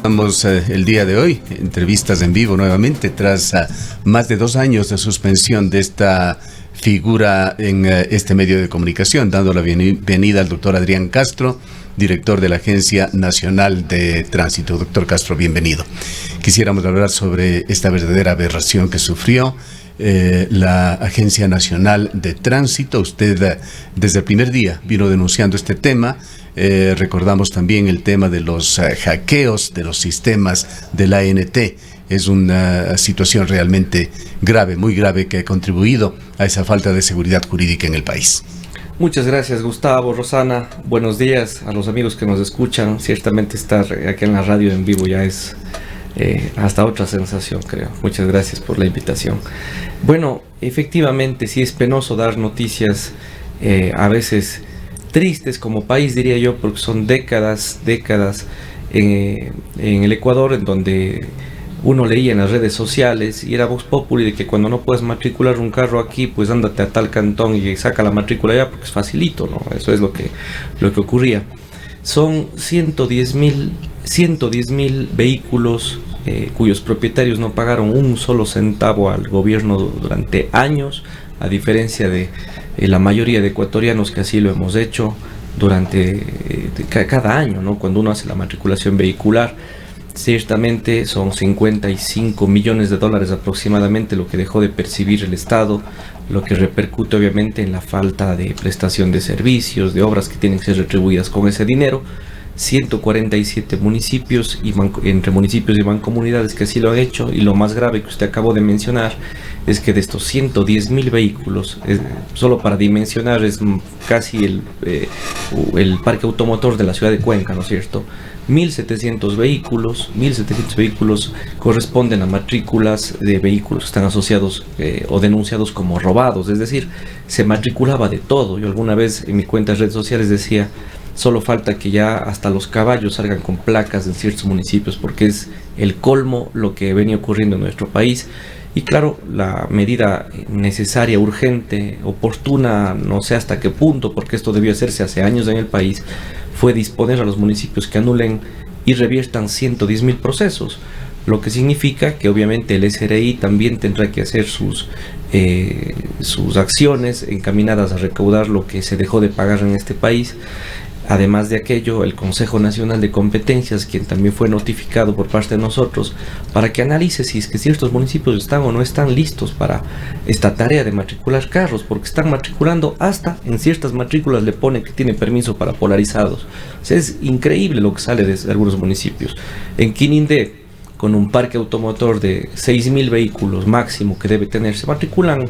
Estamos el día de hoy, entrevistas en vivo nuevamente, tras más de 2 años de suspensión de esta figura en este medio de comunicación, dando la bienvenida al doctor Adrián Castro, director de la Agencia Nacional de Tránsito. Doctor Castro, bienvenido. Quisiéramos hablar sobre esta verdadera aberración que sufrió la Agencia Nacional de Tránsito. Usted desde el primer día vino denunciando este tema. Recordamos también el tema de los hackeos de los sistemas de la ANT. Es una situación realmente grave, muy grave, que ha contribuido a esa falta de seguridad jurídica en el país. Muchas gracias, Gustavo, Rosana. Buenos días a los amigos que nos escuchan. Ciertamente estar aquí en la radio en vivo ya es hasta otra sensación, creo. Muchas gracias por la invitación. Bueno, efectivamente sí es penoso dar noticias a veces tristes como país, diría yo, porque son décadas en el Ecuador en donde uno leía en las redes sociales y era vox populi de que cuando no puedes matricular un carro aquí, pues ándate a tal cantón y saca la matrícula allá porque es facilito, ¿no? Eso es lo que ocurría. Son 110,000 vehículos cuyos propietarios no pagaron un solo centavo al gobierno durante años, a diferencia de la mayoría de ecuatorianos que así lo hemos hecho durante cada año, ¿no? Cuando uno hace la matriculación vehicular, ciertamente son 55 millones de dólares aproximadamente lo que dejó de percibir el Estado, lo que repercute obviamente en la falta de prestación de servicios, de obras que tienen que ser retribuidas con ese dinero. 147 municipios, entre municipios y mancomunidades que así lo han hecho, y lo más grave que usted acabó de mencionar es que de estos 110,000 vehículos, solo para dimensionar, es casi el parque automotor de la ciudad de Cuenca, ¿no es cierto? 1.700 vehículos corresponden a matrículas de vehículos que están asociados o denunciados como robados, es decir, se matriculaba de todo. Yo alguna vez en mi cuenta de redes sociales decía, solo falta que ya hasta los caballos salgan con placas en ciertos municipios, porque es el colmo lo que venía ocurriendo en nuestro país. Y claro, la medida necesaria, urgente, oportuna, no sé hasta qué punto, porque esto debió hacerse hace años en el país, fue disponer a los municipios que anulen y reviertan 110,000 procesos, lo que significa que obviamente el SRI también tendrá que hacer sus acciones encaminadas a recaudar lo que se dejó de pagar en este país. Además de aquello, el Consejo Nacional de Competencias, quien también fue notificado por parte de nosotros, para que analice si es que ciertos municipios están o no están listos para esta tarea de matricular carros, porque están matriculando, hasta en ciertas matrículas le ponen que tiene permiso para polarizados. O sea, es increíble lo que sale de algunos municipios. En Quinindé, con un parque automotor de 6,000 vehículos máximo que debe tener, se matriculan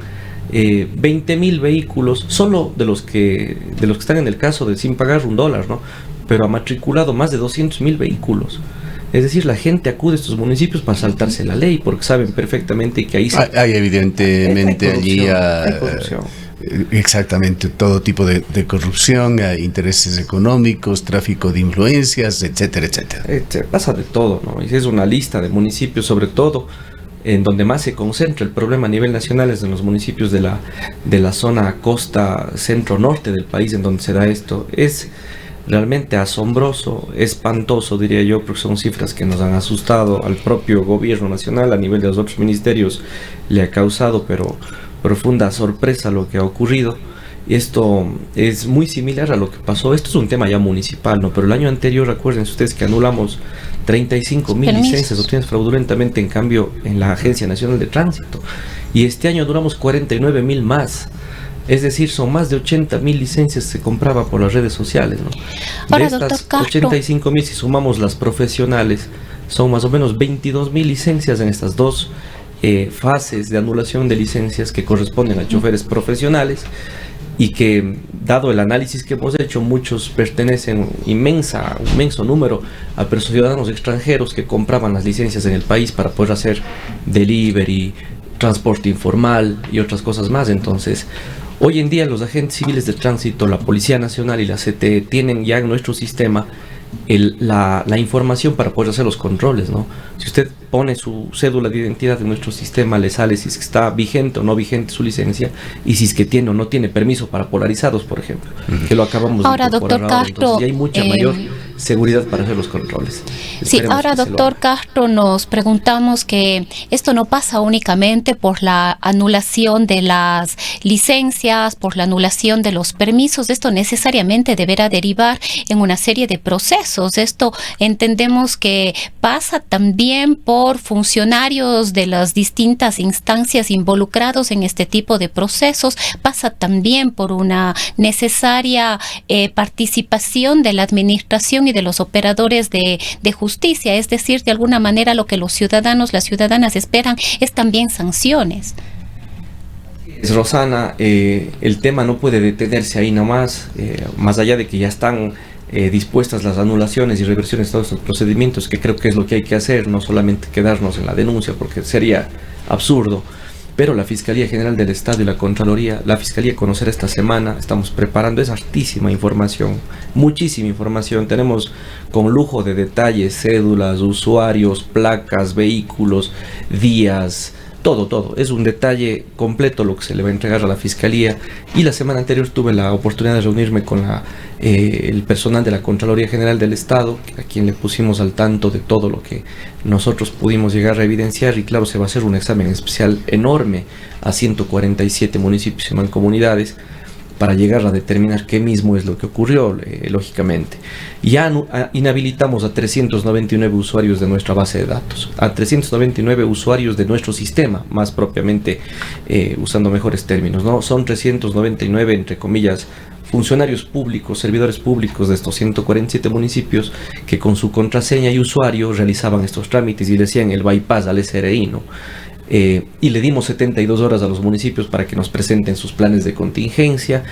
20,000 vehículos, solo de los que están en el caso de sin pagar $1, ¿no? Pero ha matriculado más de 200,000 vehículos. Es decir, la gente acude a estos municipios para saltarse la ley, porque saben perfectamente que ahí hay evidentemente allí exactamente todo tipo de corrupción, intereses económicos, tráfico de influencias, etcétera, etcétera. Pasa de todo, ¿no? Y es una lista de municipios, sobre todo en donde más se concentra el problema a nivel nacional, es en los municipios de la zona costa centro-norte del país, en donde se da esto. Es realmente asombroso, espantoso, diría yo, porque son cifras que nos han asustado. Al propio gobierno nacional, a nivel de los otros ministerios, le ha causado pero profunda sorpresa lo que ha ocurrido. Y esto es muy similar a lo que pasó. Esto es un tema ya municipal, ¿no? Pero el año anterior, recuerden ustedes que anulamos 35,000 licencias obtenidas fraudulentamente, en cambio, en la Agencia Nacional de Tránsito. Y este año duramos 49,000 más. Es decir, son más de 80,000 licencias que se compraba por las redes sociales, ¿no? Ahora, de estas 85,000, si sumamos las profesionales, son más o menos 22,000 licencias en estas dos fases de anulación de licencias que corresponden a choferes profesionales, y que, dado el análisis que hemos hecho, muchos pertenecen, un inmenso número, a ciudadanos extranjeros que compraban las licencias en el país para poder hacer delivery, transporte informal y otras cosas más. Entonces, hoy en día los agentes civiles de tránsito, la Policía Nacional y la CTE tienen ya en nuestro sistema la información para poder hacer los controles, ¿no? Si usted pone su cédula de identidad en nuestro sistema, le sale si es que está vigente o no vigente su licencia, y si es que tiene o no tiene permiso para polarizados, por ejemplo, que lo acabamos de incorporar ahora. Doctor Castro, entonces ya hay mucha mayor seguridad para hacer los controles. Sí, ahora, doctor Castro, nos preguntamos que esto no pasa únicamente por la anulación de las licencias, por la anulación de los permisos. Esto necesariamente deberá derivar en una serie de procesos. Esto entendemos que pasa también por funcionarios de las distintas instancias involucrados en este tipo de procesos, pasa también por una necesaria participación de la administración y de los operadores de justicia, es decir, de alguna manera lo que los ciudadanos, las ciudadanas esperan es también sanciones. Rosana, el tema no puede detenerse ahí nomás, más allá de que ya están dispuestas las anulaciones y reversiones de todos estos procedimientos, que creo que es lo que hay que hacer, no solamente quedarnos en la denuncia, porque sería absurdo. Pero la Fiscalía General del Estado y la Contraloría, la Fiscalía conocerá esta semana, estamos preparando, es hartísima información, muchísima información, tenemos con lujo de detalles, cédulas, usuarios, placas, vehículos, días, todo, es un detalle completo lo que se le va a entregar a la Fiscalía. Y la semana anterior tuve la oportunidad de reunirme con el personal de la Contraloría General del Estado, a quien le pusimos al tanto de todo lo que nosotros pudimos llegar a evidenciar, y claro, se va a hacer un examen especial enorme a 147 municipios y mancomunidades para llegar a determinar qué mismo es lo que ocurrió, lógicamente. Ya inhabilitamos a 399 usuarios de nuestra base de datos, a 399 usuarios de nuestro sistema, más propiamente, usando mejores términos, ¿no? Son 399, entre comillas, funcionarios públicos, servidores públicos de estos 147 municipios que con su contraseña y usuario realizaban estos trámites y le hacían el bypass al SRI, ¿no? Y le dimos 72 horas a los municipios para que nos presenten sus planes de contingencia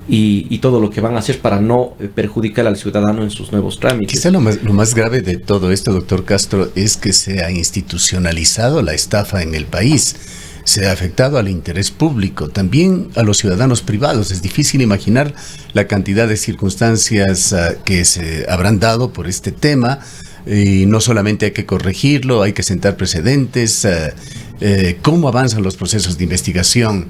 y todo lo que van a hacer para no perjudicar al ciudadano en sus nuevos trámites. Quizá lo más grave de todo esto, doctor Castro, es que se ha institucionalizado la estafa en el país. Se ha afectado al interés público, también a los ciudadanos privados. Es difícil imaginar la cantidad de circunstancias que se habrán dado por este tema. Y no solamente hay que corregirlo, hay que sentar precedentes. ¿Cómo avanzan los procesos de investigación?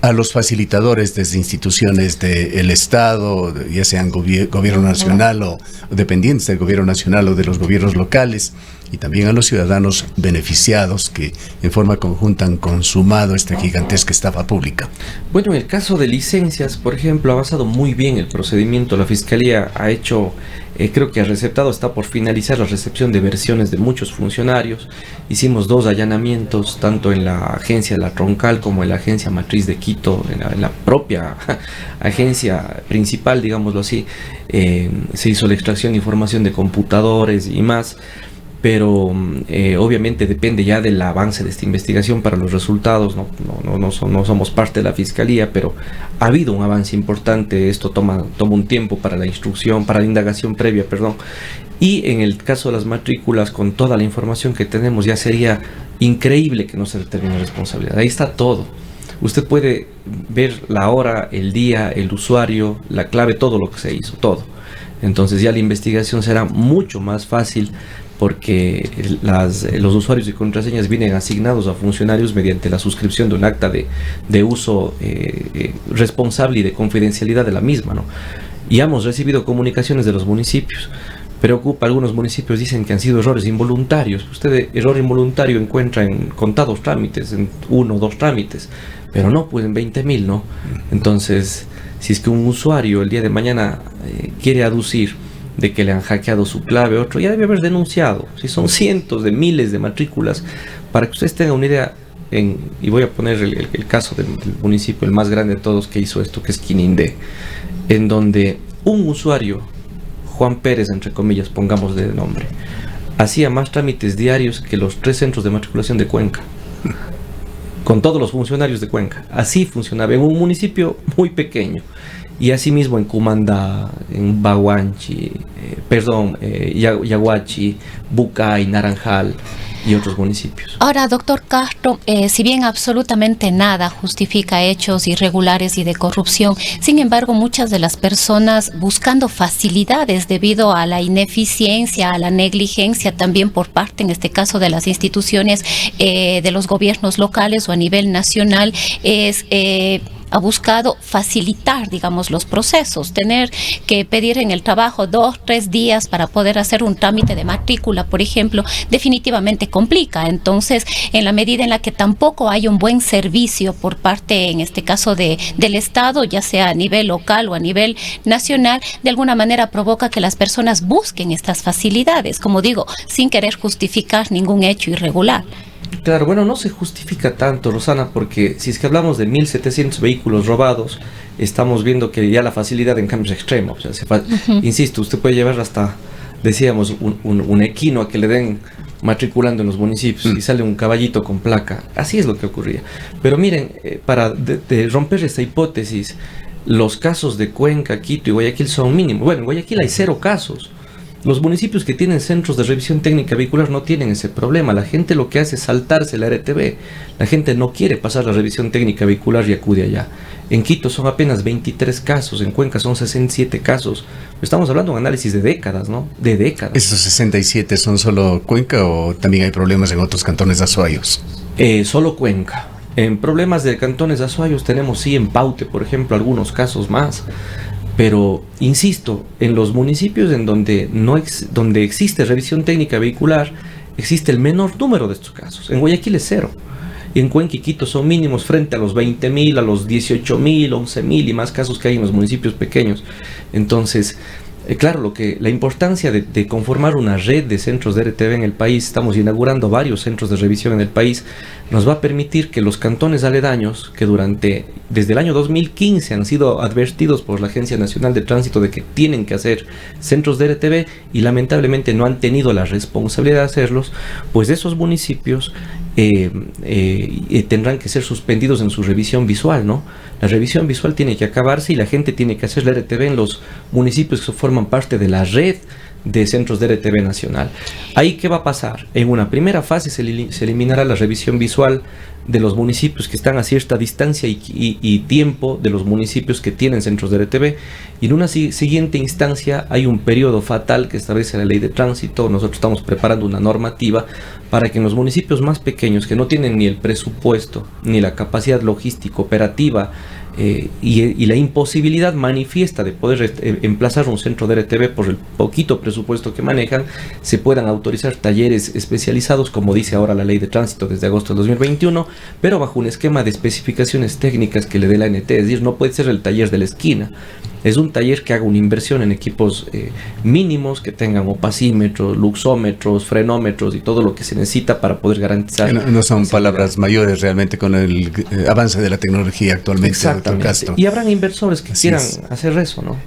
A los facilitadores desde instituciones del Estado, ya sean gobierno nacional o dependientes del gobierno nacional o de los gobiernos locales, y también a los ciudadanos beneficiados que en forma conjunta han consumado esta gigantesca estafa pública. Bueno, en el caso de licencias, por ejemplo, ha avanzado muy bien el procedimiento. La Fiscalía ha hecho, creo que ha receptado, está por finalizar la recepción de versiones de muchos funcionarios. Hicimos 2 allanamientos, tanto en la agencia La Troncal como en la agencia matriz de Quito, en la propia agencia principal, digámoslo así. Se hizo la extracción de información de computadores y más. Pero obviamente depende ya del avance de esta investigación para los resultados. No somos parte de la Fiscalía, pero ha habido un avance importante. Esto toma un tiempo para la instrucción, para la indagación previa, perdón. Y en el caso de las matrículas, con toda la información que tenemos, ya sería increíble que no se determine responsabilidad. Ahí está todo. Usted puede ver la hora, el día, el usuario, la clave, todo lo que se hizo, todo. Entonces ya la investigación será mucho más fácil, porque los usuarios y contraseñas vienen asignados a funcionarios mediante la suscripción de un acta de uso responsable y de confidencialidad de la misma, ¿no? Y hemos recibido comunicaciones de los municipios. Preocupa, algunos municipios dicen que han sido errores involuntarios. Usted error involuntario encuentra en contados trámites, en 1 o 2 trámites, pero no, pues en 20.000, ¿no? Entonces, si es que un usuario el día de mañana quiere aducir de que le han hackeado su clave, otro ya debe haber denunciado. Si son cientos de miles de matrículas, para que ustedes tengan una idea, y voy a poner el caso del municipio, el más grande de todos que hizo esto, que es Quinindé, en donde un usuario, Juan Pérez, entre comillas, pongámosle de nombre, hacía más trámites diarios que los 3 centros de matriculación de Cuenca, con todos los funcionarios de Cuenca. Así funcionaba en un municipio muy pequeño. Y asimismo en Cumandá, en Baguanchi, Yaguachi, Bucay, Naranjal y otros municipios. Ahora, doctor Castro, si bien absolutamente nada justifica hechos irregulares y de corrupción, sin embargo, muchas de las personas buscando facilidades debido a la ineficiencia, a la negligencia también por parte, en este caso, de las instituciones de los gobiernos locales o a nivel nacional, es ha buscado facilitar, digamos, los procesos. Tener que pedir en el trabajo 2, 3 días para poder hacer un trámite de matrícula, por ejemplo, definitivamente complica. Entonces, en la medida en la que tampoco hay un buen servicio por parte, en este caso, del Estado, ya sea a nivel local o a nivel nacional, de alguna manera provoca que las personas busquen estas facilidades, como digo, sin querer justificar ningún hecho irregular. Claro, bueno, no se justifica tanto, Rosana, porque si es que hablamos de 1.700 vehículos robados, estamos viendo que ya la facilidad en cambio es extrema. O sea, insisto, usted puede llevar hasta, decíamos, un equino a que le den matriculando en los municipios y sale un caballito con placa. Así es lo que ocurría. Pero miren, para de romper esta hipótesis, los casos de Cuenca, Quito y Guayaquil son mínimos. Bueno, en Guayaquil hay 0 casos. Los municipios que tienen centros de revisión técnica vehicular no tienen ese problema. La gente lo que hace es saltarse la RTV. La gente no quiere pasar la revisión técnica vehicular y acude allá. En Quito son apenas 23 casos, en Cuenca son 67 casos. Estamos hablando de un análisis de décadas, ¿no? De décadas. ¿Esos 67 son solo Cuenca o también hay problemas en otros cantones azuayos? Solo Cuenca. En problemas de cantones azuayos tenemos sí en Paute, por ejemplo, algunos casos más. Pero, insisto, en los municipios en donde donde existe revisión técnica vehicular, existe el menor número de estos casos. En Guayaquil es 0. Y en Cuenca y Quito son mínimos frente a los 20.000, a los 18.000, 11.000 y más casos que hay en los municipios pequeños. Entonces, claro, la importancia de conformar una red de centros de RTV en el país, estamos inaugurando varios centros de revisión en el país, nos va a permitir que los cantones aledaños, que desde el año 2015 han sido advertidos por la Agencia Nacional de Tránsito de que tienen que hacer centros de RTV y lamentablemente no han tenido la responsabilidad de hacerlos, pues esos municipios tendrán que ser suspendidos en su revisión visual, ¿no? La revisión visual tiene que acabarse y la gente tiene que hacer la RTV en los municipios que forman parte de la red de centros de RTV nacional. Ahí, ¿qué va a pasar? En una primera fase se eliminará la revisión visual de los municipios que están a cierta distancia y tiempo de los municipios que tienen centros de RTV, y en una siguiente instancia hay un periodo fatal que establece la ley de tránsito. Nosotros estamos preparando una normativa para que en los municipios más pequeños, que no tienen ni el presupuesto ni la capacidad logística operativa y la imposibilidad manifiesta de poder emplazar un centro de RTV por el poquito presupuesto que manejan, se puedan autorizar talleres especializados, como dice ahora la ley de tránsito desde agosto de 2021, pero bajo un esquema de especificaciones técnicas que le dé la ANT. Es decir, no puede ser el taller de la esquina. Es un taller que haga una inversión en equipos mínimos, que tengan opacímetros, luxómetros, frenómetros y todo lo que se necesita para poder garantizar. No son palabras mayores realmente con el avance de la tecnología actualmente. Exactamente. Y habrán inversores que quieran hacer eso, ¿no?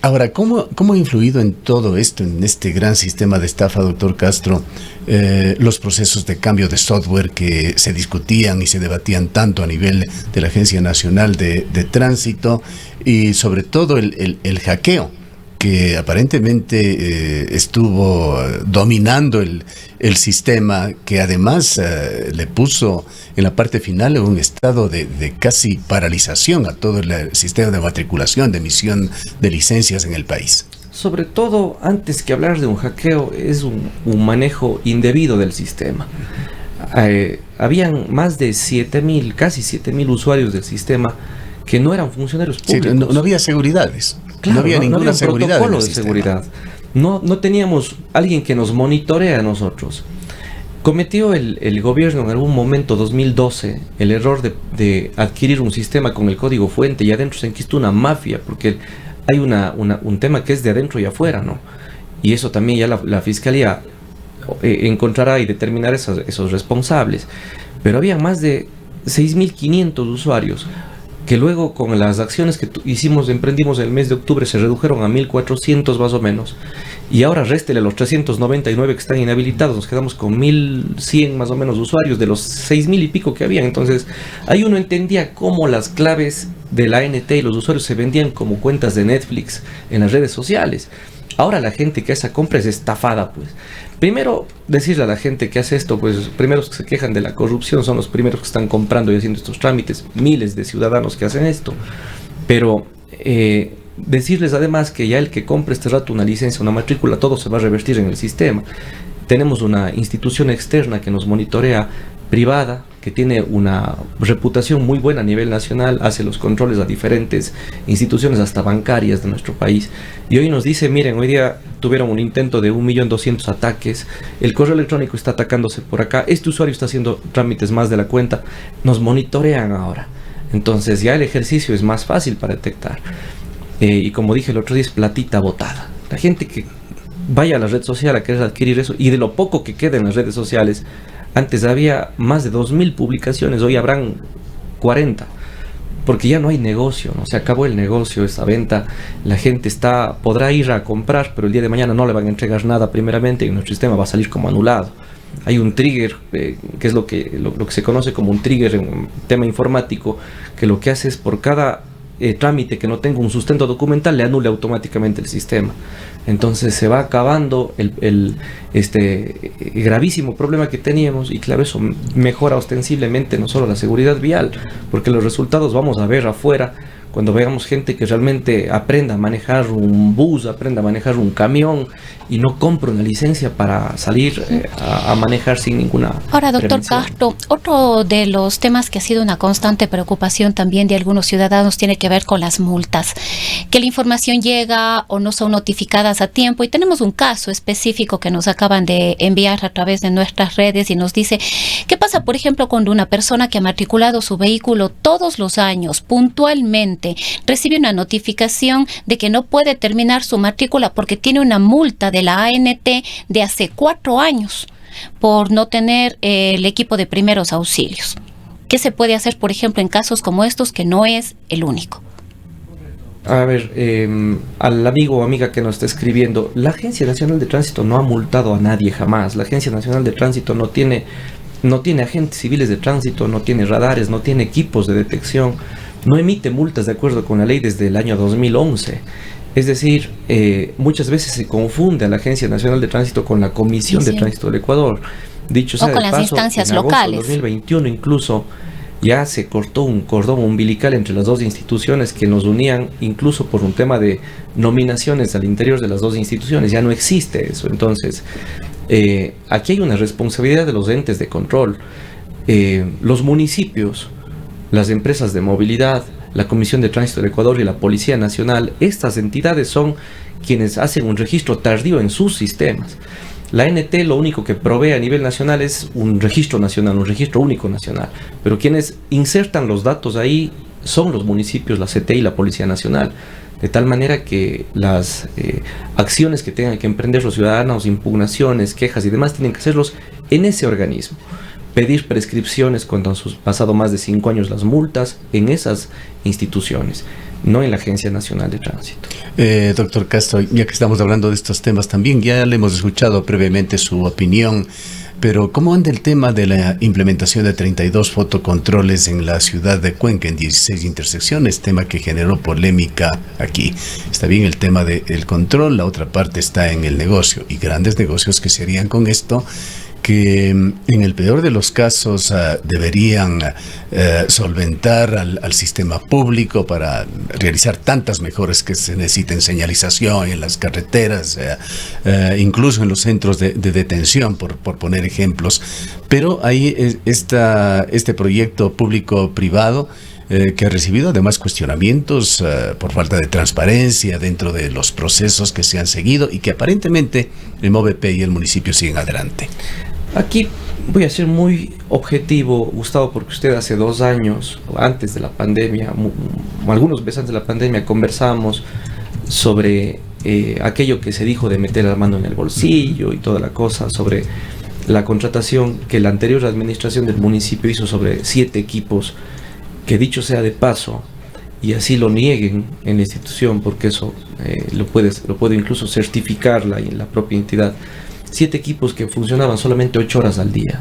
Ahora, ¿cómo ha influido en todo esto, en este gran sistema de estafa, doctor Castro, los procesos de cambio de software que se discutían y se debatían tanto a nivel de la Agencia Nacional de Tránsito, y sobre todo el hackeo que aparentemente estuvo dominando el sistema, que además le puso en la parte final un estado de casi paralización a todo el sistema de matriculación, de emisión de licencias en el país? Sobre todo, antes que hablar de un hackeo, es un manejo indebido del sistema. Habían más de 7.000, casi 7.000 usuarios del sistema que no eran funcionarios públicos. Sí, no había seguridades. Claro, no había ninguna seguridad. Protocolo de seguridad. No teníamos alguien que nos monitorea a nosotros. Cometió el gobierno en algún momento, 2012, el error de adquirir un sistema con el código fuente, y adentro se enquistó una mafia, porque hay un tema que es de adentro y afuera, ¿no? Y eso también ya la Fiscalía encontrará y determinará esos responsables. Pero había más de 6.500 usuarios que luego, con las acciones que emprendimos en el mes de octubre, se redujeron a 1.400 más o menos. Y ahora réstele los 399 que están inhabilitados, nos quedamos con 1.100 más o menos usuarios de los 6.000 y pico que habían. Entonces, ahí uno entendía cómo las claves de la ANT y los usuarios se vendían como cuentas de Netflix en las redes sociales. Ahora la gente que hace esa compra es estafada, pues. Primero, decirle a la gente que hace esto, pues, los primeros que se quejan de la corrupción son los primeros que están comprando y haciendo estos trámites. Miles de ciudadanos que hacen esto. Pero decirles además que ya el que compre este rato una licencia, una matrícula, todo se va a revertir en el sistema. Tenemos una institución externa que nos monitorea, privada, que tiene una reputación muy buena a nivel nacional, hace los controles a diferentes instituciones, hasta bancarias de nuestro país, y hoy nos dice, miren, hoy día tuvieron un intento de 1.200.000 ataques, el correo electrónico está atacándose por acá, este usuario está haciendo trámites más de la cuenta, nos monitorean ahora. Entonces ya el ejercicio es más fácil para detectar. Y como dije el otro día, es platita botada. La gente que vaya a la red social a querer adquirir eso, y de lo poco que queda en las redes sociales, antes había más de 2.000 publicaciones, hoy habrán 40, porque ya no hay negocio, ¿no? Se acabó el negocio, esa venta, la gente podrá ir a comprar, pero el día de mañana no le van a entregar nada primeramente, y nuestro sistema va a salir como anulado. Hay un trigger, que es lo que se conoce como un trigger en un tema informático, que lo que hace es por cada trámite que no tenga un sustento documental, le anule automáticamente el sistema. Entonces se va acabando el gravísimo problema que teníamos, y claro, eso mejora ostensiblemente no solo la seguridad vial, porque los resultados vamos a ver afuera cuando veamos gente que realmente aprenda a manejar un bus, aprenda a manejar un camión y no compra una licencia para salir a manejar sin ninguna Ahora, doctor prevención. Castro, otro de los temas que ha sido una constante preocupación también de algunos ciudadanos tiene que ver con las multas, que la información llega o no son notificadas a tiempo, y tenemos un caso específico que nos acaban de enviar a través de nuestras redes y nos dice, ¿qué pasa, por ejemplo, cuando una persona que ha matriculado su vehículo todos los años puntualmente recibe una notificación de que no puede terminar su matrícula porque tiene una multa de la ANT de hace 4 años por no tener el equipo de primeros auxilios? ¿Qué se puede hacer, por ejemplo, en casos como estos, que no es el único? A ver, al amigo o amiga que nos está escribiendo, la Agencia Nacional de Tránsito no ha multado a nadie jamás. La Agencia Nacional de Tránsito no tiene agentes civiles de tránsito, no tiene radares, no tiene equipos de detección, no emite multas de acuerdo con la ley desde el año 2011. Es decir, muchas veces se confunde a la Agencia Nacional de Tránsito con la Comisión de Tránsito del Ecuador. Dicho sea o con de las paso, instancias en agosto locales. del 2021 incluso ya se cortó un cordón umbilical entre las dos instituciones que nos unían, incluso por un tema de nominaciones al interior de las dos instituciones. Ya no existe eso. Entonces, aquí hay una responsabilidad de los entes de control. Los municipios, las empresas de movilidad, la Comisión de Tránsito del Ecuador y la Policía Nacional, estas entidades son quienes hacen un registro tardío en sus sistemas. La ANT lo único que provee a nivel nacional es un registro nacional, un registro único nacional, pero quienes insertan los datos ahí son los municipios, la CTI y la Policía Nacional, de tal manera que las acciones que tengan que emprender los ciudadanos, impugnaciones, quejas y demás, tienen que hacerlos en ese organismo. Pedir prescripciones cuando han pasado más de 5 años las multas en esas instituciones, no en la Agencia Nacional de Tránsito. Doctor Castro, ya que estamos hablando de estos temas también, ya le hemos escuchado previamente su opinión, pero ¿cómo anda el tema de la implementación de 32 fotocontroles en la ciudad de Cuenca, en 16 intersecciones, tema que generó polémica aquí? Está bien el tema del control, la otra parte está en el negocio, y grandes negocios que se harían con esto, que en el peor de los casos deberían solventar al sistema público para realizar tantas mejoras que se necesiten, señalización en las carreteras, incluso en los centros de detención, por poner ejemplos. Pero hay este proyecto público-privado que ha recibido además cuestionamientos por falta de transparencia dentro de los procesos que se han seguido, y que aparentemente el MOVEP y el municipio siguen adelante. Aquí voy a ser muy objetivo, Gustavo, porque usted hace 2 años, antes de la pandemia, algunos meses antes de la pandemia, conversábamos sobre aquello que se dijo de meter la mano en el bolsillo y toda la cosa, sobre la contratación que la anterior administración del municipio hizo sobre 7 equipos, que dicho sea de paso, y así lo nieguen en la institución, porque eso lo puede incluso certificar la propia entidad. 7 equipos que funcionaban solamente 8 horas al día.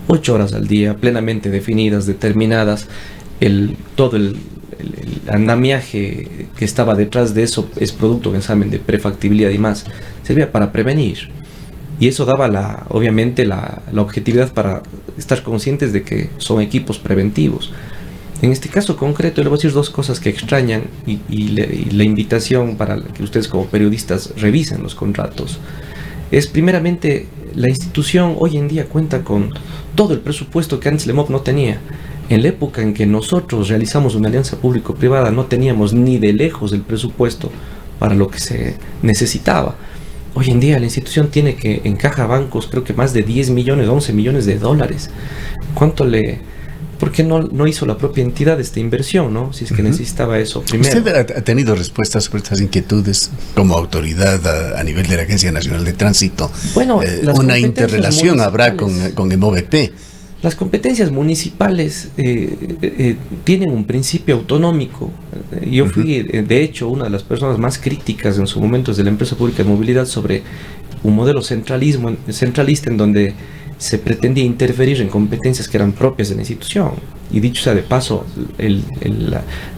8 horas al día, plenamente definidas, determinadas. Todo el andamiaje que estaba detrás de eso es producto de un examen de prefactibilidad y más. Servía para prevenir. Y eso daba obviamente la objetividad para estar conscientes de que son equipos preventivos. En este caso concreto, le voy a decir 2 cosas que extrañan, y la invitación para que ustedes como periodistas revisen los contratos. Es primeramente la institución hoy en día cuenta con todo el presupuesto que antes LEMOP no tenía. En la época en que nosotros realizamos una alianza público-privada no teníamos ni de lejos el presupuesto para lo que se necesitaba. Hoy en día la institución tiene que encaja bancos creo que más de 10 millones, 11 millones de dólares. ¿Por qué no hizo la propia entidad esta inversión, no? Si es que necesitaba eso primero. ¿Usted ha tenido respuestas sobre estas inquietudes como autoridad a nivel de la Agencia Nacional de Tránsito? Bueno, una interrelación habrá con el MOVET. Las competencias municipales tienen un principio autonómico. Yo fui, de hecho, una de las personas más críticas en su momento desde la empresa pública de movilidad sobre un modelo centralista en donde se pretendía interferir en competencias que eran propias de la institución. Y dicho sea de paso,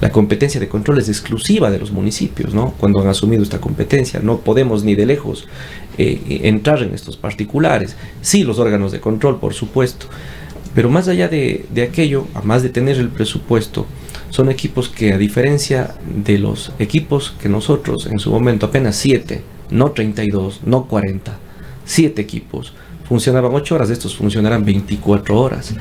la competencia de control es exclusiva de los municipios, ¿no? Cuando han asumido esta competencia, no podemos ni de lejos entrar en estos particulares. Sí, los órganos de control, por supuesto. Pero más allá de aquello, además de tener el presupuesto, son equipos que, a diferencia de los equipos que nosotros en su momento, apenas 7, no 32, no 40, 7 equipos, funcionaban 8 horas, de estos funcionarán 24 horas.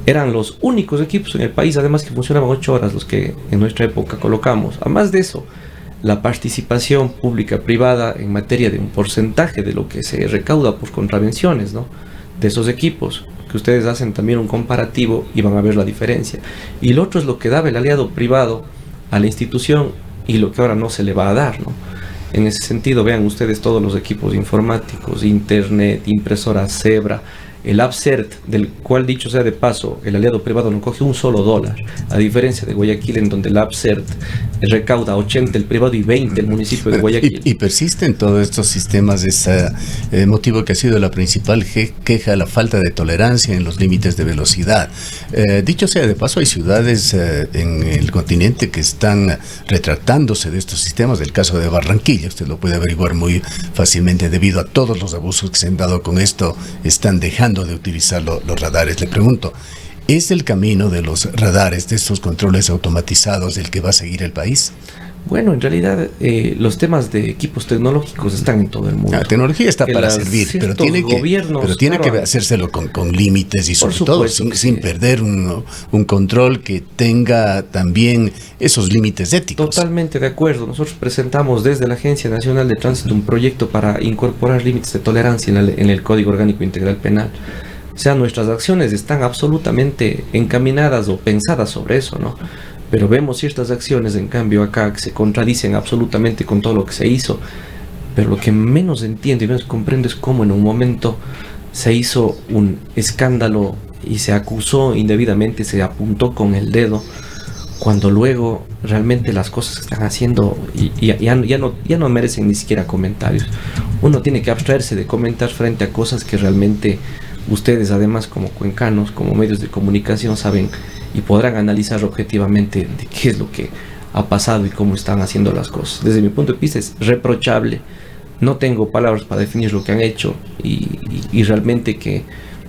Eran los únicos equipos en el país, además, que funcionaban 8 horas, los que en nuestra época colocamos. Además de eso, la participación pública-privada en materia de un porcentaje de lo que se recauda por contravenciones, ¿no?, de esos equipos, que ustedes hacen también un comparativo y van a ver la diferencia. Y lo otro es lo que daba el aliado privado a la institución y lo que ahora no se le va a dar, ¿no? En ese sentido, vean ustedes todos los equipos informáticos, internet, impresora Zebra, el AppCert, del cual, dicho sea de paso, el aliado privado no coge un solo dólar, a diferencia de Guayaquil, en donde el AppCert recauda 80 el privado y 20 el municipio de Guayaquil. Y persisten todos estos sistemas, ese motivo que ha sido la principal queja, la falta de tolerancia en los límites de velocidad. Dicho sea de paso, hay ciudades en el continente que están retractándose de estos sistemas. El caso de Barranquilla, usted lo puede averiguar muy fácilmente, debido a todos los abusos que se han dado con esto, están dejando de utilizar los radares. Le pregunto, ¿es el camino de los radares, de estos controles automatizados, el que va a seguir el país? Bueno, en realidad los temas de equipos tecnológicos están en todo el mundo. La tecnología está para servir, pero tiene que hacérselo con límites y sobre todo sin perder un control que tenga también esos límites éticos. Totalmente de acuerdo. Nosotros presentamos desde la Agencia Nacional de Tránsito un proyecto para incorporar límites de tolerancia en el Código Orgánico Integral Penal. O sea, nuestras acciones están absolutamente encaminadas o pensadas sobre eso, ¿no? Pero vemos ciertas acciones, en cambio, acá que se contradicen absolutamente con todo lo que se hizo. Pero lo que menos entiendo y menos comprendo es cómo en un momento se hizo un escándalo y se acusó indebidamente, se apuntó con el dedo, cuando luego realmente las cosas que están haciendo ya no merecen ni siquiera comentarios. Uno tiene que abstraerse de comentar frente a cosas que realmente ustedes, además, como cuencanos, como medios de comunicación, saben y podrán analizar objetivamente de qué es lo que ha pasado y cómo están haciendo las cosas. Desde mi punto de vista es reprochable. No tengo palabras para definir lo que han hecho y realmente que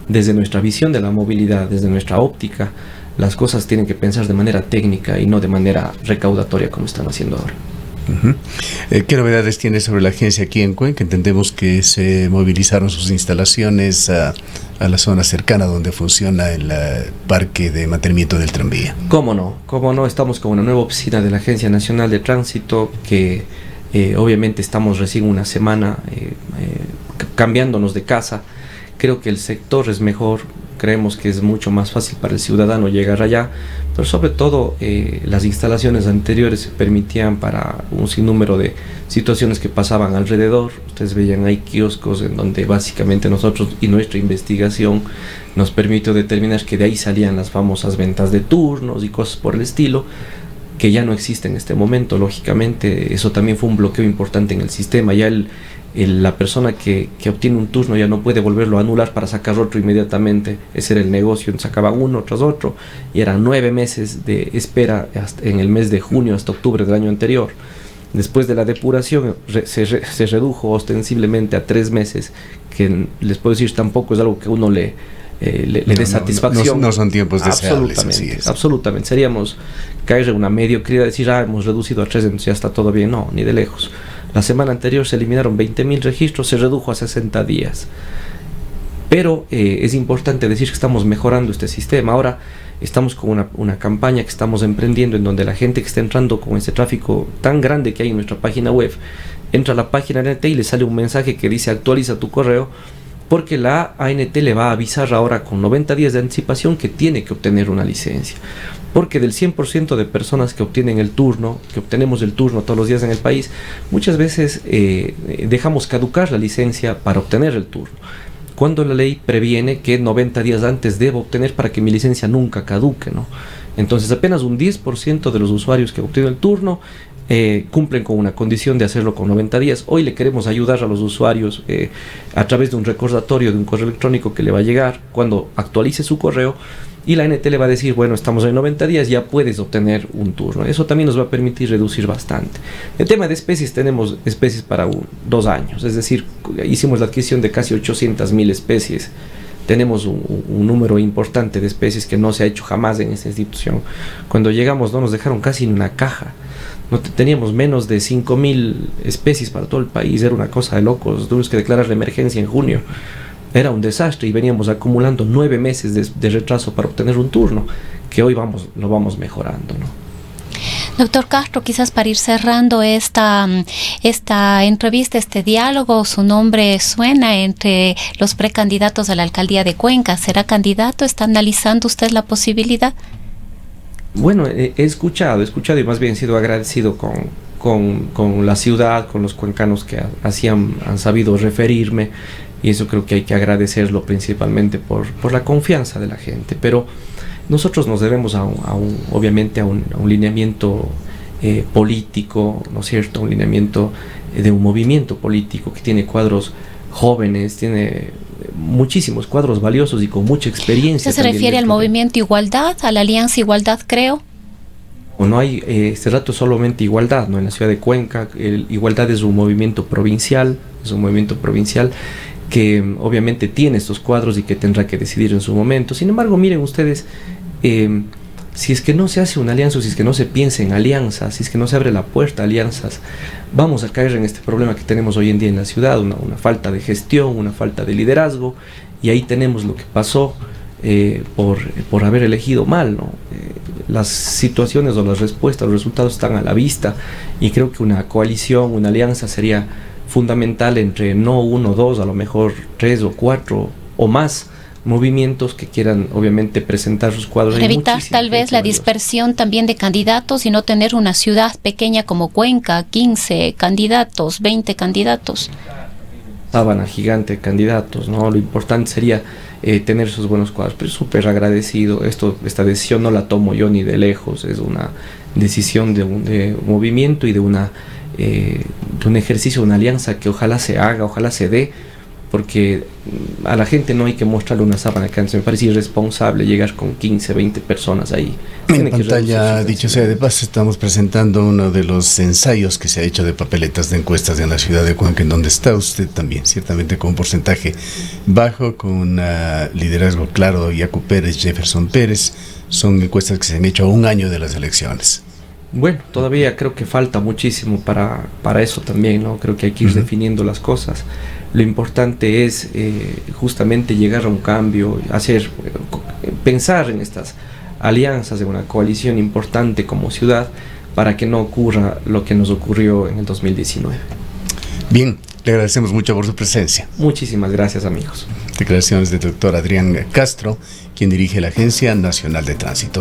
desde nuestra visión de la movilidad, desde nuestra óptica, las cosas tienen que pensar de manera técnica y no de manera recaudatoria como están haciendo ahora. ¿Qué novedades tiene sobre la agencia aquí en Cuenca? Entendemos que se movilizaron sus instalaciones a la zona cercana donde funciona el parque de mantenimiento del tranvía. ¿Cómo no? Estamos con una nueva oficina de la Agencia Nacional de Tránsito que obviamente estamos recién una semana cambiándonos de casa. Creo que el sector es mejor, creemos que es mucho más fácil para el ciudadano llegar allá, pero sobre todo las instalaciones anteriores se permitían para un sinnúmero de situaciones que pasaban alrededor. Ustedes veían ahí kioscos en donde básicamente nosotros y nuestra investigación nos permitió determinar que de ahí salían las famosas ventas de turnos y cosas por el estilo, que ya no existe en este momento. Lógicamente eso también fue un bloqueo importante en el sistema. Ya la persona que obtiene un turno ya no puede volverlo a anular para sacar otro inmediatamente. Ese era el negocio, sacaba uno tras otro y eran 9 meses de espera en el mes de junio hasta octubre del año anterior. Después de la depuración se redujo ostensiblemente a 3 meses, que les puedo decir tampoco es algo que uno le dé satisfacción. No son tiempos deseables. Absolutamente. Seríamos caer en una mediocridad, decir, hemos reducido a 3, entonces ya está todo bien. No, ni de lejos. La semana anterior se eliminaron 20.000 registros, se redujo a 60 días. Pero es importante decir que estamos mejorando este sistema. Ahora estamos con una campaña que estamos emprendiendo en donde la gente que está entrando con este tráfico tan grande que hay en nuestra página web, entra a la página de ANT y le sale un mensaje que dice actualiza tu correo, porque la ANT le va a avisar ahora con 90 días de anticipación que tiene que obtener una licencia. Porque del 100% de personas que obtienen el turno, que obtenemos el turno todos los días en el país, muchas veces dejamos caducar la licencia para obtener el turno, cuando la ley previene que 90 días antes debo obtener para que mi licencia nunca caduque, ¿no? Entonces apenas un 10% de los usuarios que obtienen el turno cumplen con una condición de hacerlo con 90 días. Hoy le queremos ayudar a los usuarios a través de un recordatorio, de un correo electrónico que le va a llegar cuando actualice su correo, y la ANT le va a decir, bueno, estamos en 90 días, ya puedes obtener un turno. Eso también nos va a permitir reducir bastante. El tema de especies, tenemos especies para 2 años, es decir, hicimos la adquisición de casi 800.000 especies. Tenemos un número importante de especies que no se ha hecho jamás en esta institución. Cuando llegamos no nos dejaron casi en una caja. No teníamos menos de 5.000 especies para todo el país. Era una cosa de locos. Tuvimos que declarar la emergencia en junio. Era un desastre y veníamos acumulando 9 meses de retraso para obtener un turno, que hoy lo vamos mejorando, ¿no? Doctor Castro, quizás para ir cerrando esta entrevista, este diálogo, su nombre suena entre los precandidatos a la alcaldía de Cuenca. ¿Será candidato? ¿Está analizando usted la posibilidad? Bueno, he escuchado y más bien he sido agradecido con la ciudad, con los cuencanos que han sabido referirme, y eso creo que hay que agradecerlo principalmente por la confianza de la gente. Pero nosotros nos debemos obviamente a un lineamiento político, ¿no es cierto? Un lineamiento de un movimiento político que tiene cuadros jóvenes, tiene muchísimos cuadros valiosos y con mucha experiencia. ¿Usted se refiere al movimiento Igualdad, a la Alianza Igualdad, creo? O no hay este rato solamente Igualdad, ¿no? En la ciudad de Cuenca, Igualdad es un movimiento provincial, que obviamente tiene estos cuadros y que tendrá que decidir en su momento. Sin embargo, miren ustedes, si es que no se hace una alianza, si es que no se piensa en alianzas, si es que no se abre la puerta a alianzas, vamos a caer en este problema que tenemos hoy en día en la ciudad, una falta de gestión, una falta de liderazgo, y ahí tenemos lo que pasó por haber elegido mal, ¿no? Las situaciones o las respuestas, los resultados están a la vista, y creo que una coalición, una alianza sería fundamental entre no 1, 2, a lo mejor 3 o 4 o más movimientos que quieran obviamente presentar sus cuadros. Para evitar tal vez la dispersión también de candidatos y no tener una ciudad pequeña como Cuenca, 15 candidatos, 20 candidatos. Sábana gigante de candidatos, ¿no? Lo importante sería tener esos buenos cuadros, pero súper agradecido. Esta decisión no la tomo yo ni de lejos, es una decisión de un movimiento y de un ejercicio, una alianza que ojalá se haga, ojalá se dé, porque a la gente no hay que mostrarle una sábana que antes me parece irresponsable llegar con 15, 20 personas ahí. En pantalla, dicho sea de paso, estamos presentando uno de los ensayos que se ha hecho de papeletas de encuestas en la ciudad de Cuenca, en donde está usted también, ciertamente con un porcentaje bajo, con un liderazgo claro, Yacu Pérez, Jefferson Pérez. Son encuestas que se han hecho a un año de las elecciones. Bueno, todavía creo que falta muchísimo para eso también, ¿no? Creo que hay que ir definiendo las cosas. Lo importante es justamente llegar a un cambio, pensar en estas alianzas, en una coalición importante como ciudad, para que no ocurra lo que nos ocurrió en el 2019. Bien, le agradecemos mucho por su presencia. Muchísimas gracias, amigos. Declaraciones del doctor Adrián Castro, quien dirige la Agencia Nacional de Tránsito.